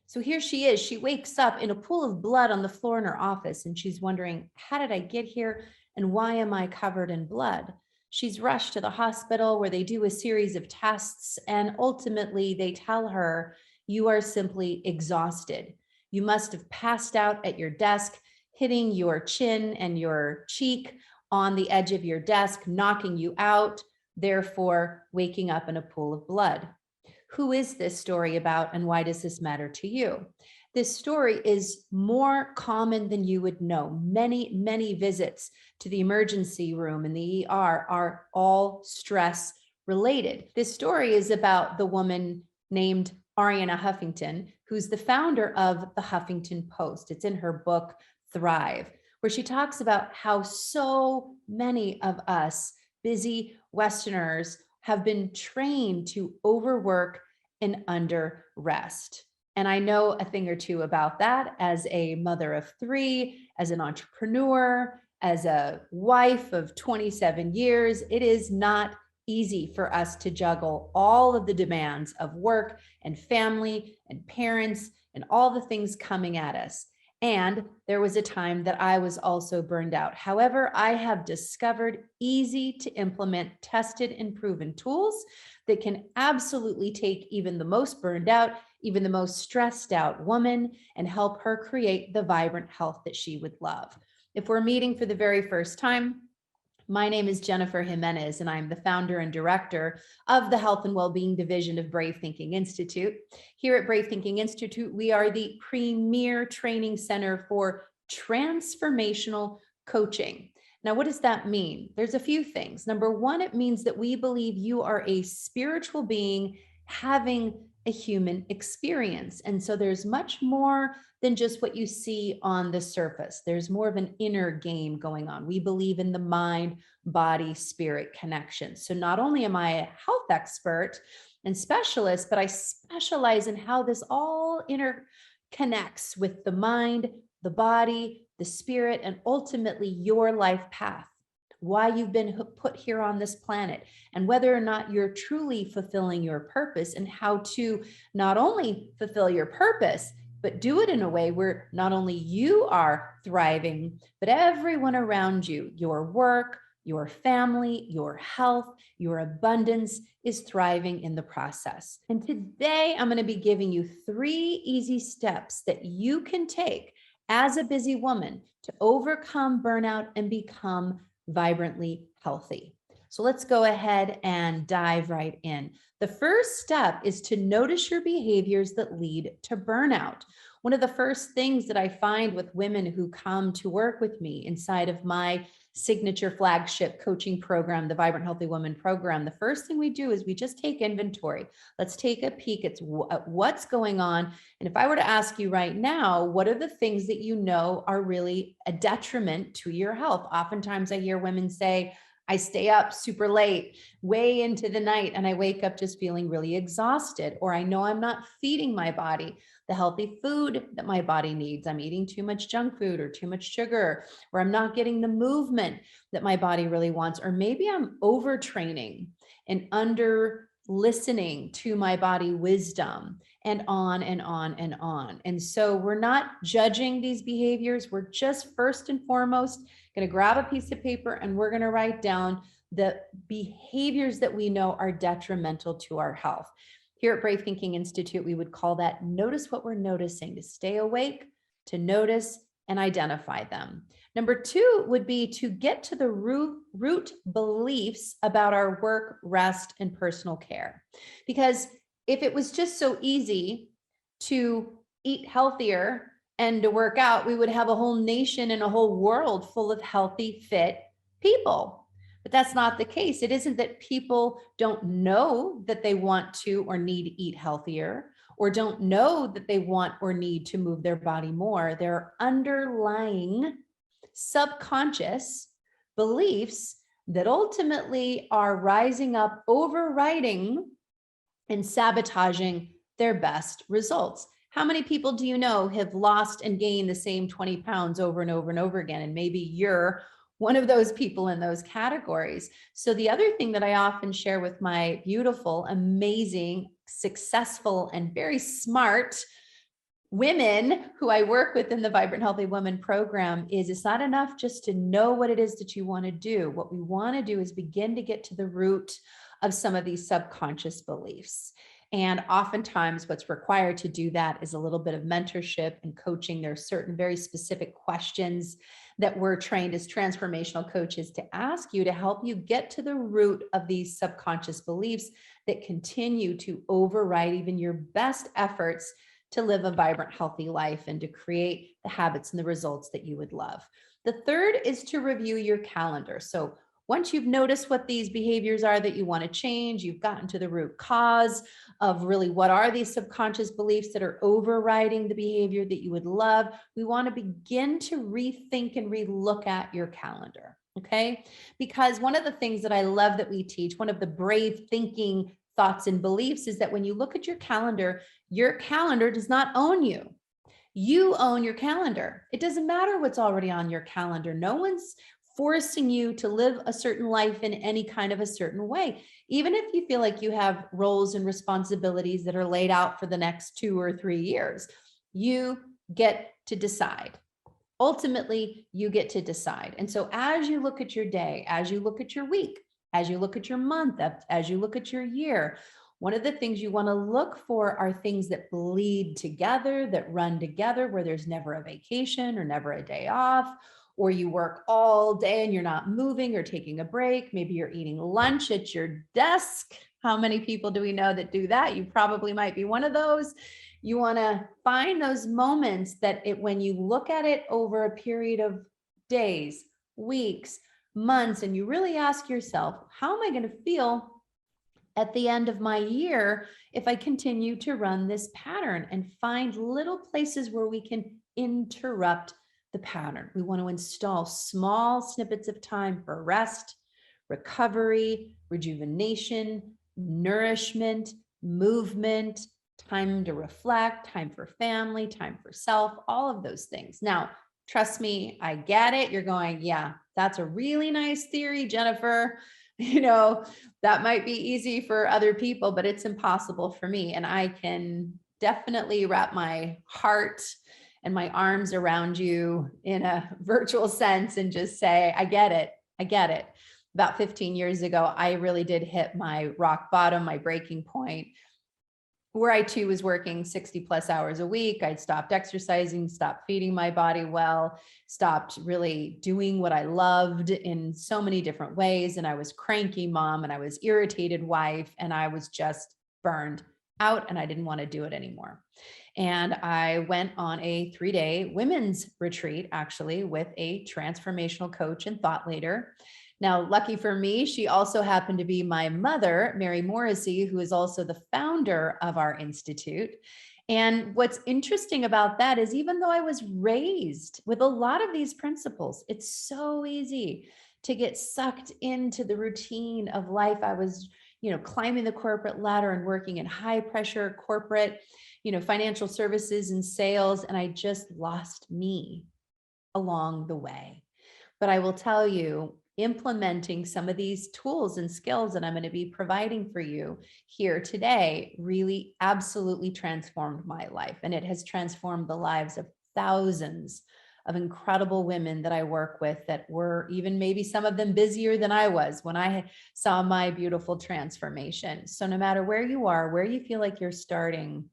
So here she is. She wakes up in a pool of blood on the floor in her office, and she's wondering, how did I get here? And why am I covered in blood? She's rushed to the hospital where they do a series of tests, and ultimately they tell her, you are simply exhausted. You must have passed out at your desk, hitting your chin and your cheek on the edge of your desk, knocking you out, therefore waking up in a pool of blood. Who is this story about, and why does this matter to you? This story is more common than you would know. Many, many visits to the emergency room and the ER are all stress related. This story is about the woman named Arianna Huffington, who's the founder of the Huffington Post. It's in her book, Thrive, where she talks about how so many of us busy Westerners have been trained to overwork and under rest. And I know a thing or two about that as a mother of three, as an entrepreneur, as a wife of 27 years. It is not easy for us to juggle all of the demands of work and family and parents and all the things coming at us. And there was a time that I was also burned out. However, I have discovered easy to implement, tested and proven tools that can absolutely take even the most burned out, even the most stressed out woman, and help her create the vibrant health that she would love. If we're meeting for the very first time, my name is Jennifer Jimenez, and I'm the founder and director of the Health and Wellbeing Division of Brave Thinking Institute. Here at Brave Thinking Institute, we are the premier training center for transformational coaching. Now, what does that mean? There's a few things. Number one, it means that we believe you are a spiritual being having a human experience. And so there's much more than just what you see on the surface. There's more of an inner game going on. We believe in the mind, body, spirit connection. So not only am I a health expert and specialist, but I specialize in how this all interconnects with the mind, the body, the spirit, and ultimately your life path, why you've been put here on this planet, and whether or not you're truly fulfilling your purpose, and how to not only fulfill your purpose, but do it in a way where not only you are thriving, but everyone around you, your work, your family, your health, your abundance is thriving in the process. And today I'm going to be giving you 3 easy steps that you can take as a busy woman to overcome burnout and become vibrantly healthy. So let's go ahead and dive right in. The first step is to notice your behaviors that lead to burnout. One of the first things that I find with women who come to work with me inside of my signature flagship coaching program, the Vibrant Healthy Woman program, the first thing we do is we just take inventory. Let's take a peek at what's going on. And if I were to ask you right now, what are the things that you know are really a detriment to your health? Oftentimes I hear women say, I stay up super late, way into the night, and I wake up just feeling really exhausted, or I know I'm not feeding my body the healthy food that my body needs. I'm eating too much junk food or too much sugar, or I'm not getting the movement that my body really wants, or maybe I'm overtraining and under listening to my body wisdom, and on and on and on. And so we're not judging these behaviors. We're just first and foremost going to grab a piece of paper and we're going to write down the behaviors that we know are detrimental to our health. Here at Brave Thinking Institute, we would call that notice what we're noticing, to stay awake, to notice and identify them. Number 2 would be to get to the root beliefs about our work, rest, and personal care. Because if it was just so easy to eat healthier and to work out, we would have a whole nation and a whole world full of healthy, fit people. But that's not the case. It isn't that people don't know that they want to or need to eat healthier, or don't know that they want or need to move their body more. There are underlying subconscious beliefs that ultimately are rising up, overriding and sabotaging their best results. How many people do you know have lost and gained the same 20 pounds over and over and over again? And maybe you're one of those people in those categories. So the other thing that I often share with my beautiful, amazing, successful, and very smart women who I work with in the Vibrant Healthy Woman program is it's not enough just to know what it is that you want to do. What we want to do is begin to get to the root of some of these subconscious beliefs. And oftentimes what's required to do that is a little bit of mentorship and coaching. There are certain very specific questions that we're trained as transformational coaches to ask you to help you get to the root of these subconscious beliefs that continue to override even your best efforts to live a vibrant, healthy life and to create the habits and the results that you would love. The third is to review your calendar. So once you've noticed what these behaviors are that you want to change, you've gotten to the root cause of really what are these subconscious beliefs that are overriding the behavior that you would love, we want to begin to rethink and relook at your calendar. Okay? Because one of the things that I love that we teach, one of the brave thinking thoughts and beliefs is that when you look at your calendar does not own you. You own your calendar. It doesn't matter what's already on your calendar. No one's forcing you to live a certain life in any kind of a certain way. Even if you feel like you have roles and responsibilities that are laid out for the next 2 or 3 years, you get to decide. Ultimately, you get to decide. And so as you look at your day, as you look at your week, as you look at your month, as you look at your year, one of the things you want to look for are things that bleed together, that run together, where there's never a vacation or never a day off, or you work all day and you're not moving or taking a break. Maybe you're eating lunch at your desk. How many people do we know that do that? You probably might be one of those. You want to find those moments that when you look at it over a period of days, weeks, months, and you really ask yourself, how am I going to feel at the end of my year if I continue to run this pattern, and find little places where we can interrupt the pattern. We want to install small snippets of time for rest, recovery, rejuvenation, nourishment, movement, time to reflect, time for family, time for self, all of those things. Now, trust me, I get it. You're going, yeah, that's a really nice theory, Jennifer. That might be easy for other people, but it's impossible for me. And I can definitely wrap my heart and my arms around you in a virtual sense and just say, I get it. I get it. About 15 years ago, I really did hit my rock bottom, my breaking point, where I too was working 60 plus hours a week. I'd stopped exercising, stopped feeding my body well, stopped really doing what I loved in so many different ways. And I was cranky mom, and I was irritated wife, and I was just burned out, and I didn't want to do it anymore. And I went on a 3-day women's retreat, actually, with a transformational coach and thought leader. Now, lucky for me, she also happened to be my mother, Mary Morrissey, who is also the founder of our institute. And what's interesting about that is, even though I was raised with a lot of these principles, it's so easy to get sucked into the routine of life. I was, climbing the corporate ladder and working in high pressure corporate, financial services and sales. And I just lost me along the way. But I will tell you, implementing some of these tools and skills that I'm going to be providing for you here today really absolutely transformed my life. And it has transformed the lives of thousands of incredible women that I work with, that were even maybe some of them busier than I was when I saw my beautiful transformation. So no matter where you are, where you feel like you're starting,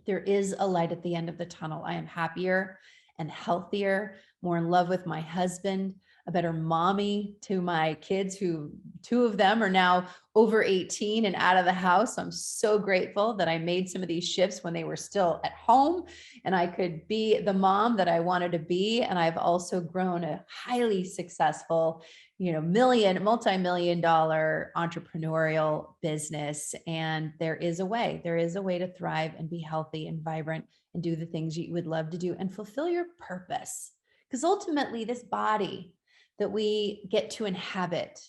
there is a light at the end of the tunnel. I am happier and healthier, more in love with my husband, a better mommy to my kids, who 2 of them are now over 18 and out of the house. I'm so grateful that I made some of these shifts when they were still at home and I could be the mom that I wanted to be. And I've also grown a highly successful, multi-million dollar entrepreneurial business. And there is a way to thrive and be healthy and vibrant and do the things you would love to do and fulfill your purpose. Because ultimately, this body that we get to inhabit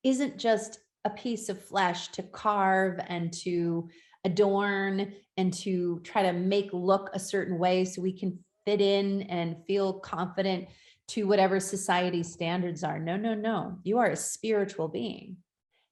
isn't just a piece of flesh to carve and to adorn and to try to make look a certain way so we can fit in and feel confident to whatever society's standards are. No. You are a spiritual being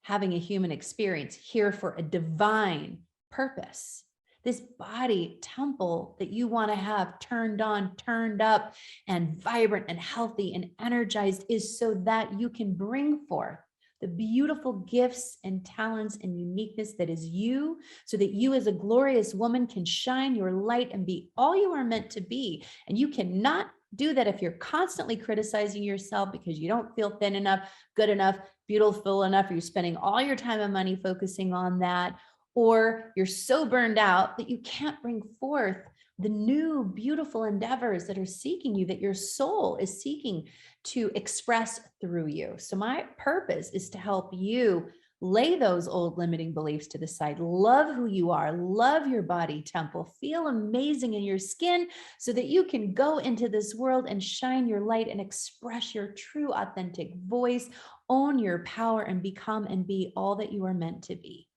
having a human experience here for a divine purpose this body temple that you want to have turned on, turned up, and vibrant and healthy and energized is so that you can bring forth the beautiful gifts and talents and uniqueness that is you, so that you as a glorious woman can shine your light and be all you are meant to be. And you cannot do that if you're constantly criticizing yourself because you don't feel thin enough, good enough, beautiful enough, or you're spending all your time and money focusing on that, or you're so burned out that you can't bring forth the new beautiful endeavors that are seeking you, that your soul is seeking to express through you. So my purpose is to help you lay those old limiting beliefs to the side, love who you are, love your body temple, feel amazing in your skin so that you can go into this world and shine your light and express your true authentic voice, own your power, and become and be all that you are meant to be.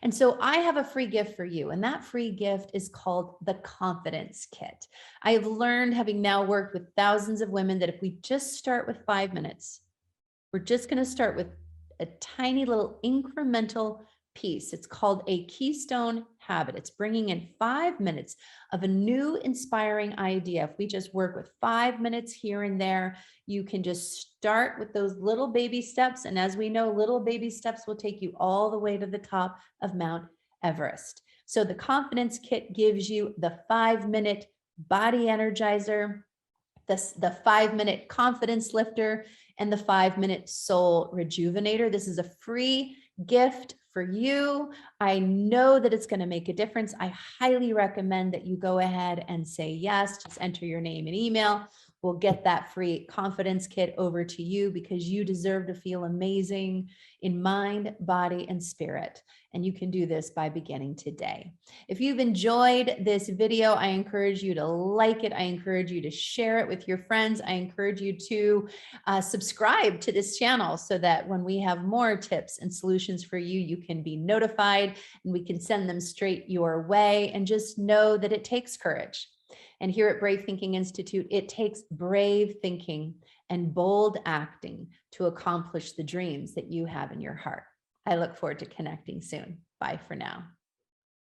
And so I have a free gift for you, and that free gift is called the Confidence Kit. I have learned, having now worked with thousands of women, that if we just start with 5 minutes, we're just going to start with a tiny little incremental piece. It's called a keystone habit. It's bringing in 5 minutes of a new inspiring idea. If we just work with 5 minutes here and there, you can just start with those little baby steps. And as we know, little baby steps will take you all the way to the top of Mount Everest. So the Confidence Kit gives you the 5-minute body energizer, the 5-minute confidence lifter, and the 5-minute soul rejuvenator. This is a free gift for you. I know that it's going to make a difference. I highly recommend that you go ahead and say yes. Just enter your name and email. We'll get that free confidence kit over to you because you deserve to feel amazing in mind, body, and spirit. And you can do this by beginning today. If you've enjoyed this video, I encourage you to like it. I encourage you to share it with your friends. I encourage you to subscribe to this channel so that when we have more tips and solutions for you, you can be notified and we can send them straight your way. And just know that it takes courage. And here at Brave Thinking Institute, it takes brave thinking and bold acting to accomplish the dreams that you have in your heart. I look forward to connecting soon. Bye for now.